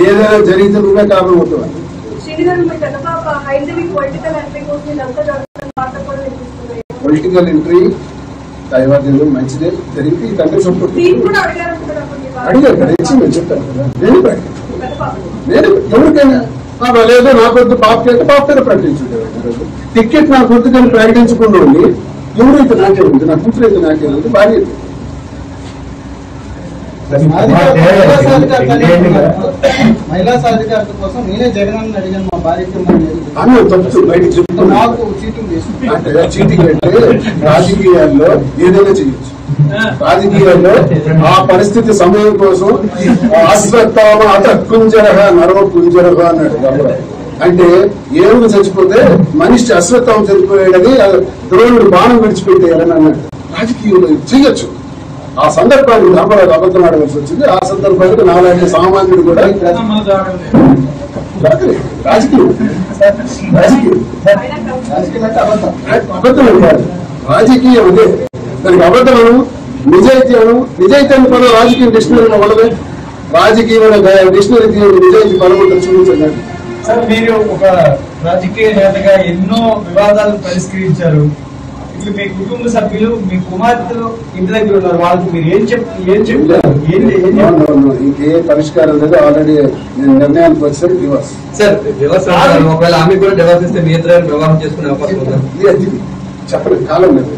ఏదైనా జరిగితే నువ్వే కారణం అవుతావా? పొలిటికల్ ఎంట్రీ దైవాదేవుడు మంచిదే జరిగితే తండ్రి సపోర్ట్ అడిగారు కదా, ఇచ్చి చెప్తాను కదా. నేను ఎవరికైనా లేదు నాకు వద్దు పాపకి అయితే పాప పేరు ప్రకటించుండేవాడు. టికెట్ నాకు వద్దు కానీ ప్రకటించకుండా ఉండి ఎవరైతే నాకే ఉంది, నా కూతురు అయితే నాకే ఉంది, భార్య మహిళా సాధికారత కోసం నేనే జగన్ అడిగాను మా భార్యకి అన్న తప్పు బయటకు చెప్తున్నా. చీటింగ్ అంటే రాజకీయాల్లో ఏదైనా చేయొచ్చు. రాజకీయాల్లో ఆ పరిస్థితి సమయం కోసం అశ్వత్థామ అత కుంజరహ నరవ కుంజరహ అన్నాడు. అంటే ఏనుగు చచ్చిపోతే మనిషి అశ్వత్థామ చచ్చిపోయాడని ద్రోణుడు బాణం విడిచిపెట్టేయాలని అన్నాడు. రాజకీయంలో చేయొచ్చు. ఆ సందర్భానికి ధర్మరాజు అబద్ధం ఆడవలసి వచ్చింది. ఆ సందర్భానికి నాలాంటి సామాన్యుడు కూడా రాజకీయం అబద్ధం కాదు, రాజకీయం అదే. దానికి అబద్ధము నిజాయితీ అని పదం రాజకీయ డిక్షనరీలో ఉండదు. రాజకీయ డిక్షనరీ నిజాయితీ పదం చూపించండి. సార్, మీరు ఒక రాజకీయ నేతగా ఎన్నో వివాదాలను పరిష్కరించారు. ఇట్లా మీ కుటుంబ సభ్యులు, మీ కుమార్తెలు ఇంటి దగ్గర ఉన్నారు, వాళ్ళకి మీరు ఏం చెప్తారు? ఇంకే పరిష్కారం లేదు. ఆల్రెడీ నేను నిర్ణయానికి వచ్చాను. డివోర్స్ సార్, డివోర్స్ ఒకవేళ ఆమె కూడా డివోర్స్ ఇస్తే మీ ఇద్దరు వివాహం చేసుకునే అవకాశం ఉందా? చెప్పండి, కాలం లేదు.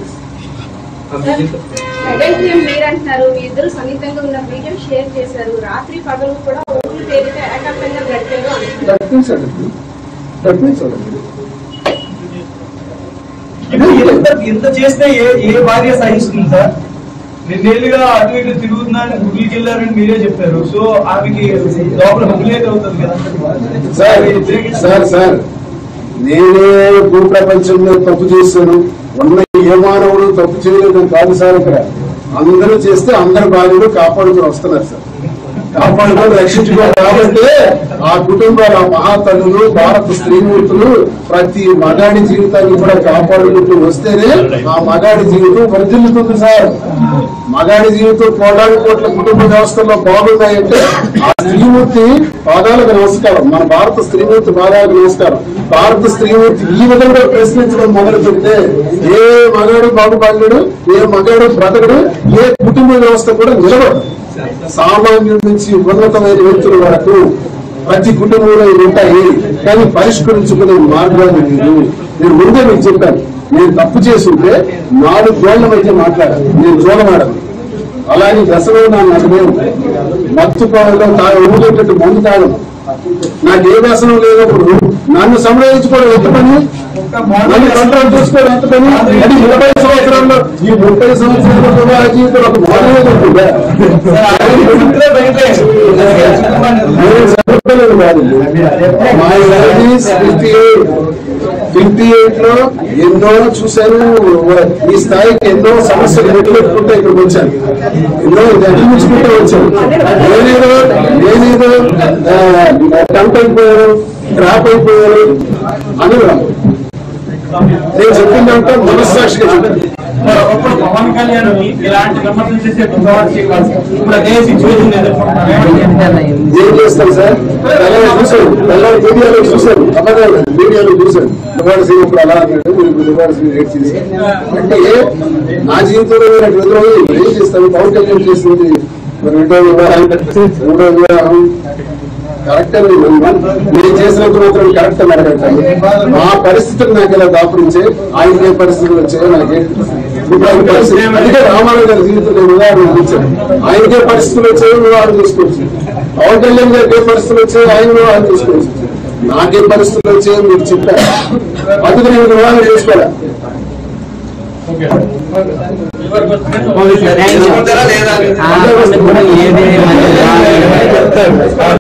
మీరంటున్నారు మీ ఇద్దరు సన్నిహితంగా ఉన్న వీడియో షేర్ చేశారు. రాత్రి పగలు కూడా ఊరు పేరిట ఏకాంతంగా గడిపారు. ఇంత చేస్తే ఏ భార్య సహిస్తుంది సార్? రెండేళ్లుగా అటు ఇటు తిరుగుతున్నాను, గుడికి వెళ్ళారని మీరే చెప్పారు. సో ఆమెకి లోపల హుమిలేట్ అవుతుంది కదా సార్. నేనే భూప్రపంచంలో తప్పు చేశాను, ఉన్న ఏ మానవుడు తప్పు చేయలేదని కాదు సార్. ఇక్కడ అందరూ చేస్తే అందరి బాధ్యతలు కాపాడుకుని వస్తున్నారు సార్. కాపాడుకొని రక్షించుకోవాలి కాబట్టి ఆ కుటుంబాల మహాతల్లులు, భారత స్త్రీమూర్తులు ప్రతి మగాడి జీవితాన్ని కూడా కాపాడుకుంటూ వస్తేనే ఆ మగాడి జీవితం వర్ధిల్లుతుంది సార్. మగాడి జీవితం కోటాది కోట్ల కుటుంబ వ్యవస్థల్లో బాగున్నాయంటే ఆ స్త్రీమూర్తి పాదాలకు నమస్కారం. మన భారత స్త్రీమూర్తి పాదాలకు నమస్కారం. భారత స్త్రీమూర్తి ఈ విధంగా ప్రశ్నించడం మొదలు పెడితే ఏ మగాడు బాగుపడలేడు, ఏ మగాడు బ్రతకడు, ఏ కుటుంబ వ్యవస్థ కూడా నిలబడదు. సామాన్యుడి నుంచి ఉన్నతమైన వ్యక్తుల వరకు ప్రతి కుటుంబంలో ఉంటాయి, కానీ పరిష్కరించుకునే మార్గాలు లేదు. నేను ముందే మీకు చెప్పాను, నేను తప్పు చేసి ఉంటే 4 గోళ్ల మధ్య మాట్లాడాను, నేను చూడమాడాను. అలాగే దశలో నాకు మత్తుకోవడం ఊరేటట్టు మందు తాగడం, నాకు ఏ వ్యసనం లేనప్పుడు నన్ను సంరక్షించుకోవడం ఎంత పని, నన్ను కంట్రోల్ చేసుకోవడం ఎంత పని. అది 30 సంవత్సరాల్లో ఈ 30 సంవత్సరాల వివాహ జీవితం ఒక మోడల్ ఉంటుందా? మా 58 లో ఎన్నో చూశాను. ఈ స్థాయికి ఎన్నో సమస్యలు ఎదుర్కొంటే ఇక్కడికి వచ్చాను, ఎన్నో ఎదుర్కొంటూ వచ్చాను. నేనేదో టంప్ అయిపోయాను, డ్రాప్ అయిపోయాను అని నేను చెప్పిందంటే మనస్సాక్షిగా చెప్పాను. పవన్ కళ్యాణ్ ఇలాంటి విమర్శలు చేసే ఇప్పుడు అదే సిచ్యువేషన్ ఏం చేస్తాను సార్? మీడియాలో చూశాను, అబద్ధాలు మీడియాలో చూశాను. దివాళ సింగ్ ఇప్పుడు అలా అన్నాడు, ఇప్పుడు దివాళ సింగ్ రేట్ చేశాను అంటే నా జీవితంలో ఏం చేస్తాను? పవన్ కళ్యాణ్ చేసింది 2వ వివాహం, 3వ వివాహం కరెక్ట్ అని నేను చేసినంత మాత్రం కరెక్ట్ అని అడగట్టాను. ఆ పరిస్థితులు నాకు ఇలా దాపురించే, ఆయనకి ఏ పరిస్థితులు వచ్చాయో నాకేంటి ఇప్పుడు ఆయన పరిస్థితి. అందుకే రామారావు గారి జీవితంలో ఉదాహరణ ఇచ్చాను. ఆయనకే పరిస్థితులు వచ్చాయో వివాహం తీసుకోవచ్చు, పవన్ కళ్యాణ్ గారికి ఏ పరిస్థితులు వచ్చాయో ఆయన వివాహం తీసుకోవచ్చు. నాకే పరిస్థితులు వచ్చాయో మీరు చెప్పారు, అందుకు నేను వివాహం చేసుకోలే. లేదా